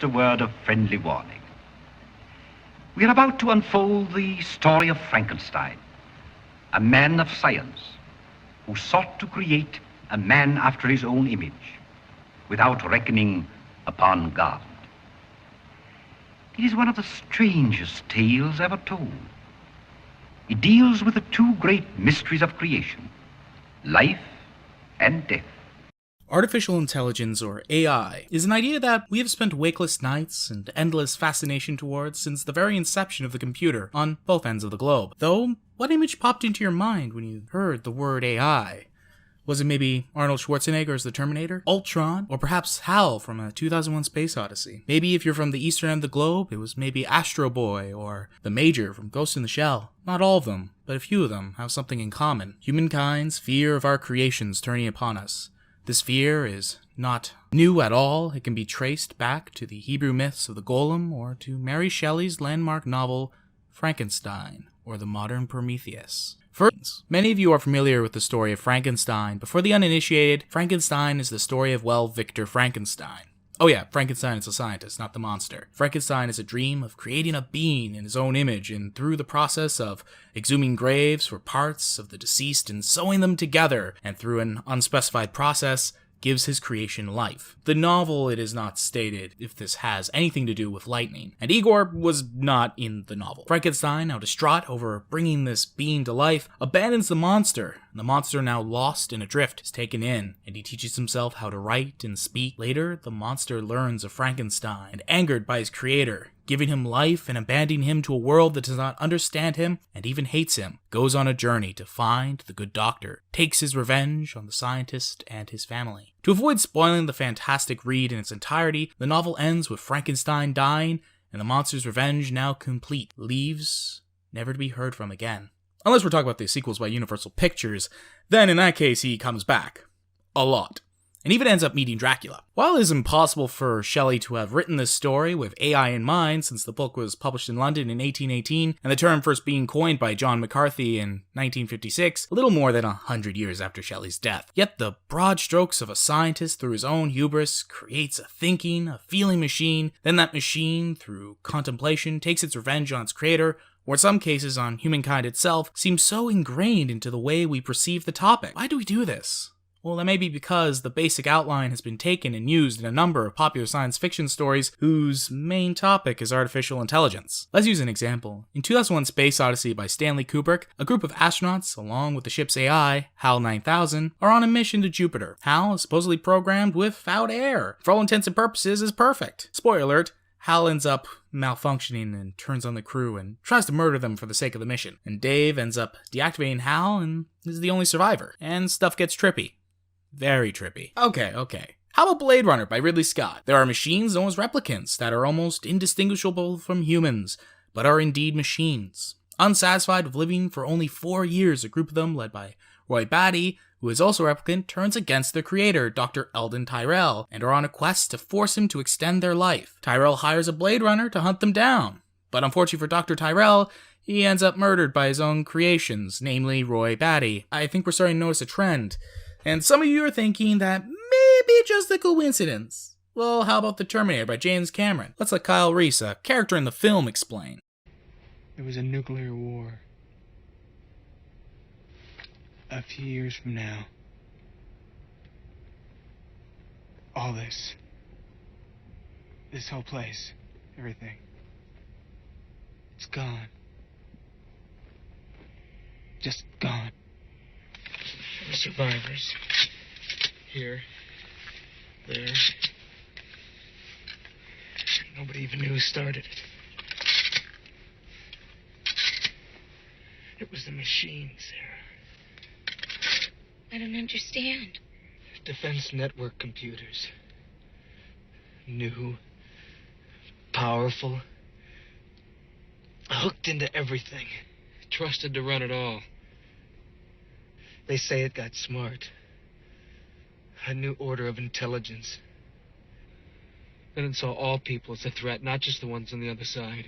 a word of friendly warning. We are about to unfold the story of Frankenstein, a man of science who sought to create a man after his own image, without reckoning upon God. It is one of the strangest tales ever told. It deals with the two great mysteries of creation, life and death. Artificial intelligence, or AI, is an idea that we have spent wakeless nights and endless fascination towards since the very inception of the computer on both ends of the globe. Though, what image popped into your mind when you heard the word AI? Was it maybe Arnold Schwarzenegger as the Terminator, Ultron, or perhaps Hal from a 2001 Space Odyssey? Maybe if you're from the eastern end of the globe, it was maybe Astro Boy or the Major from Ghost in the Shell. Not all of them, but a few of them have something in common. Humankind's fear of our creations turning upon us. This fear is not new at all. It can be traced back to the Hebrew myths of the Golem or to Mary Shelley's landmark novel Frankenstein, or the modern Prometheus. First, many of you are familiar with the story of Frankenstein, but for the uninitiated, Frankenstein is the story of, well, Victor Frankenstein. Oh yeah, Frankenstein is a scientist, not the monster. Frankenstein is a dream of creating a being in his own image, and through the process of exhuming graves for parts of the deceased and sewing them together, and through an unspecified process, gives his creation life. The novel, it is not stated if this has anything to do with lightning, and Igor was not in the novel. Frankenstein, now distraught over bringing this being to life, abandons the monster, and the monster, now lost and adrift, is taken in, and he teaches himself how to write and speak. Later, the monster learns of Frankenstein, and angered by his creator, giving him life and abandoning him to a world that does not understand him and even hates him, goes on a journey to find the good doctor, takes his revenge on the scientist and his family. To avoid spoiling the fantastic read in its entirety, the novel ends with Frankenstein dying and the monster's revenge now complete, leaves never to be heard from again. Unless we're talking about the sequels by Universal Pictures, then in that case he comes back. A lot. And even ends up meeting Dracula. While it is impossible for Shelley to have written this story with AI in mind, since the book was published in London in 1818, and the term first being coined by John McCarthy in 1956, a little more than 100 years after Shelley's death. Yet the broad strokes of a scientist through his own hubris creates a thinking, a feeling machine, then that machine, through contemplation, takes its revenge on its creator, or in some cases on humankind itself, seems so ingrained into the way we perceive the topic. Why do we do this? Well, that may be because the basic outline has been taken and used in a number of popular science fiction stories whose main topic is artificial intelligence. Let's use an example. In 2001 Space Odyssey by Stanley Kubrick, a group of astronauts, along with the ship's AI, HAL 9000, are on a mission to Jupiter. HAL is supposedly programmed without air. For all intents and purposes, is perfect. Spoiler alert, HAL ends up malfunctioning and turns on the crew and tries to murder them for the sake of the mission. And Dave ends up deactivating HAL and is the only survivor. And stuff gets trippy. Very trippy. Okay. How about Blade Runner by Ridley Scott? There are machines known as replicants that are almost indistinguishable from humans, but are indeed machines. Unsatisfied with living for only 4 years, a group of them, led by Roy Batty, who is also a replicant, turns against their creator, Dr. Eldon Tyrell, and are on a quest to force him to extend their life. Tyrell hires a Blade Runner to hunt them down, but unfortunately for Dr. Tyrell, he ends up murdered by his own creations, namely Roy Batty. I think we're starting to notice a trend. And some of you are thinking that maybe just a coincidence. Well, how about The Terminator by James Cameron? Let's let Kyle Reese, a character in the film, explain. There was a nuclear war. A few years from now, all this whole place, everything, it's gone. Just gone. The survivors. Here. There. Nobody even knew who started it. It was the machines, Sarah. I don't understand. Defense network computers. New. Powerful. Hooked into everything. Trusted to run it all. They say it got smart. A new order of intelligence. Then it saw all people as a threat, not just the ones on the other side.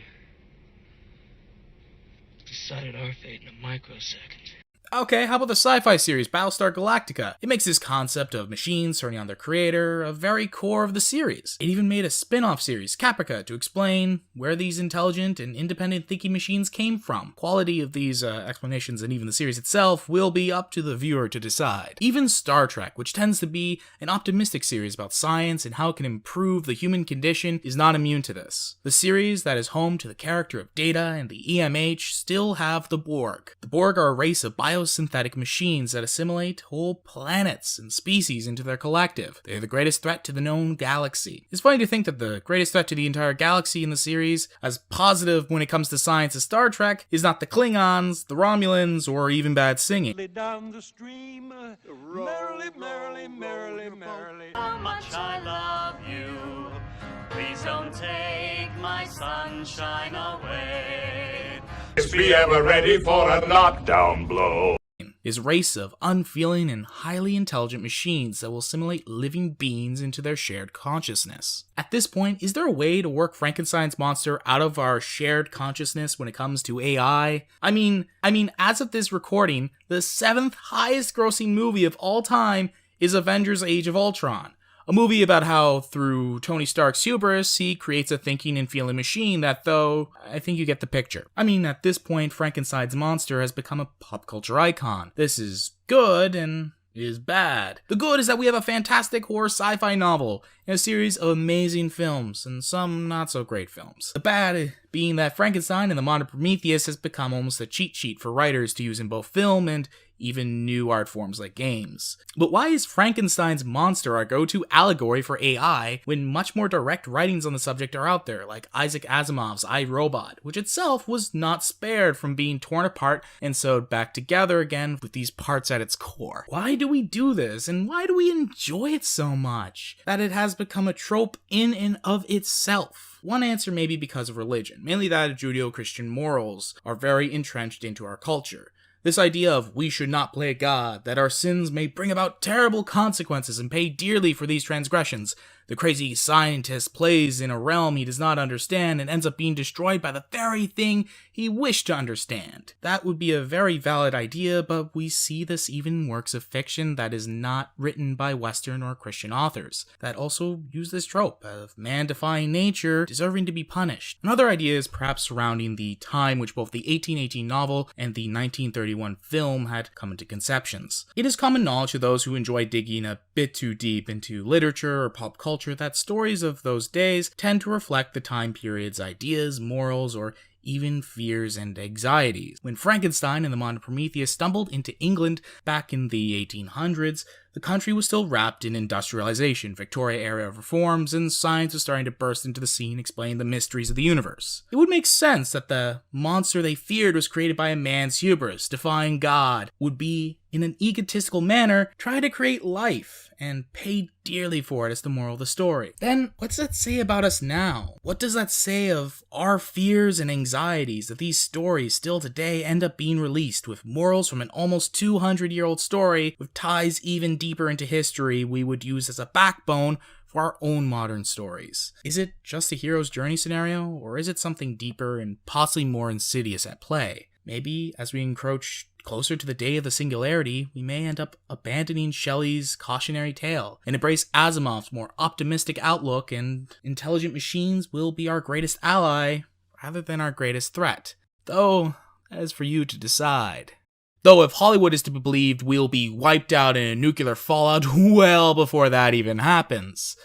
Decided our fate in a microsecond. Okay, how about the sci-fi series Battlestar Galactica? It makes this concept of machines turning on their creator a very core of the series. It even made a spin-off series, Caprica, to explain where these intelligent and independent thinking machines came from. Quality of these explanations and even the series itself will be up to the viewer to decide. Even Star Trek, which tends to be an optimistic series about science and how it can improve the human condition, is not immune to this. The series that is home to the character of Data and the EMH still have the Borg. The Borg are a race of biosynthetic machines that assimilate whole planets and species into their collective. They are the greatest threat to the known galaxy. It's funny to think that the greatest threat to the entire galaxy in the series, as positive when it comes to science as Star Trek, is not the Klingons, the Romulans, or even bad singing. Down the stream, merrily, merrily, merrily, merrily. How much I love you. Please don't take my sunshine away. Is we ever ready for a knockdown blow? Is race of unfeeling and highly intelligent machines that will assimilate living beings into their shared consciousness. At this point, is there a way to work Frankenstein's monster out of our shared consciousness when it comes to AI? I mean, as of this recording, the 7th highest grossing movie of all time is Avengers Age of Ultron. A movie about how, through Tony Stark's hubris, he creates a thinking and feeling machine that, though, I think you get the picture. I mean, at this point, Frankenstein's monster has become a pop culture icon. This is good and is bad. The good is that we have a fantastic horror sci-fi novel and a series of amazing films and some not so great films. The bad being that Frankenstein and the modern Prometheus has become almost a cheat sheet for writers to use in both film and even new art forms like games. But why is Frankenstein's monster our go-to allegory for AI when much more direct writings on the subject are out there, like Isaac Asimov's I, Robot, which itself was not spared from being torn apart and sewed back together again with these parts at its core? Why do we do this, and why do we enjoy it so much that it has become a trope in and of itself? One answer may be because of religion, mainly that of Judeo-Christian morals are very entrenched into our culture. This idea of we should not play God, that our sins may bring about terrible consequences and pay dearly for these transgressions. The crazy scientist plays in a realm he does not understand and ends up being destroyed by the very thing he wished to understand. That would be a very valid idea, but we see this even in works of fiction that is not written by Western or Christian authors, that also use this trope of man defying nature, deserving to be punished. Another idea is perhaps surrounding the time which both the 1818 novel and the 1931 film had come into conceptions. It is common knowledge to those who enjoy digging a bit too deep into literature or pop culture that stories of those days tend to reflect the time period's ideas, morals, or even fears and anxieties. When Frankenstein and the modern Prometheus stumbled into England back in the 1800s, the country was still wrapped in industrialization, Victoria-era reforms, and science was starting to burst into the scene, explaining the mysteries of the universe. It would make sense that the monster they feared was created by a man's hubris, defying God, would be, in an egotistical manner, try to create life, and pay dearly for it as the moral of the story. Then, what's that say about us now? What does that say of our fears and anxieties that these stories still today end up being released with morals from an almost 200-year-old story with ties even deeper into history we would use as a backbone for our own modern stories? Is it just a hero's journey scenario, or is it something deeper and possibly more insidious at play? Maybe as we encroach closer to the day of the singularity, we may end up abandoning Shelley's cautionary tale and embrace Asimov's more optimistic outlook, and intelligent machines will be our greatest ally rather than our greatest threat. Though, that is for you to decide. Though if Hollywood is to be believed, we'll be wiped out in a nuclear fallout well before that even happens.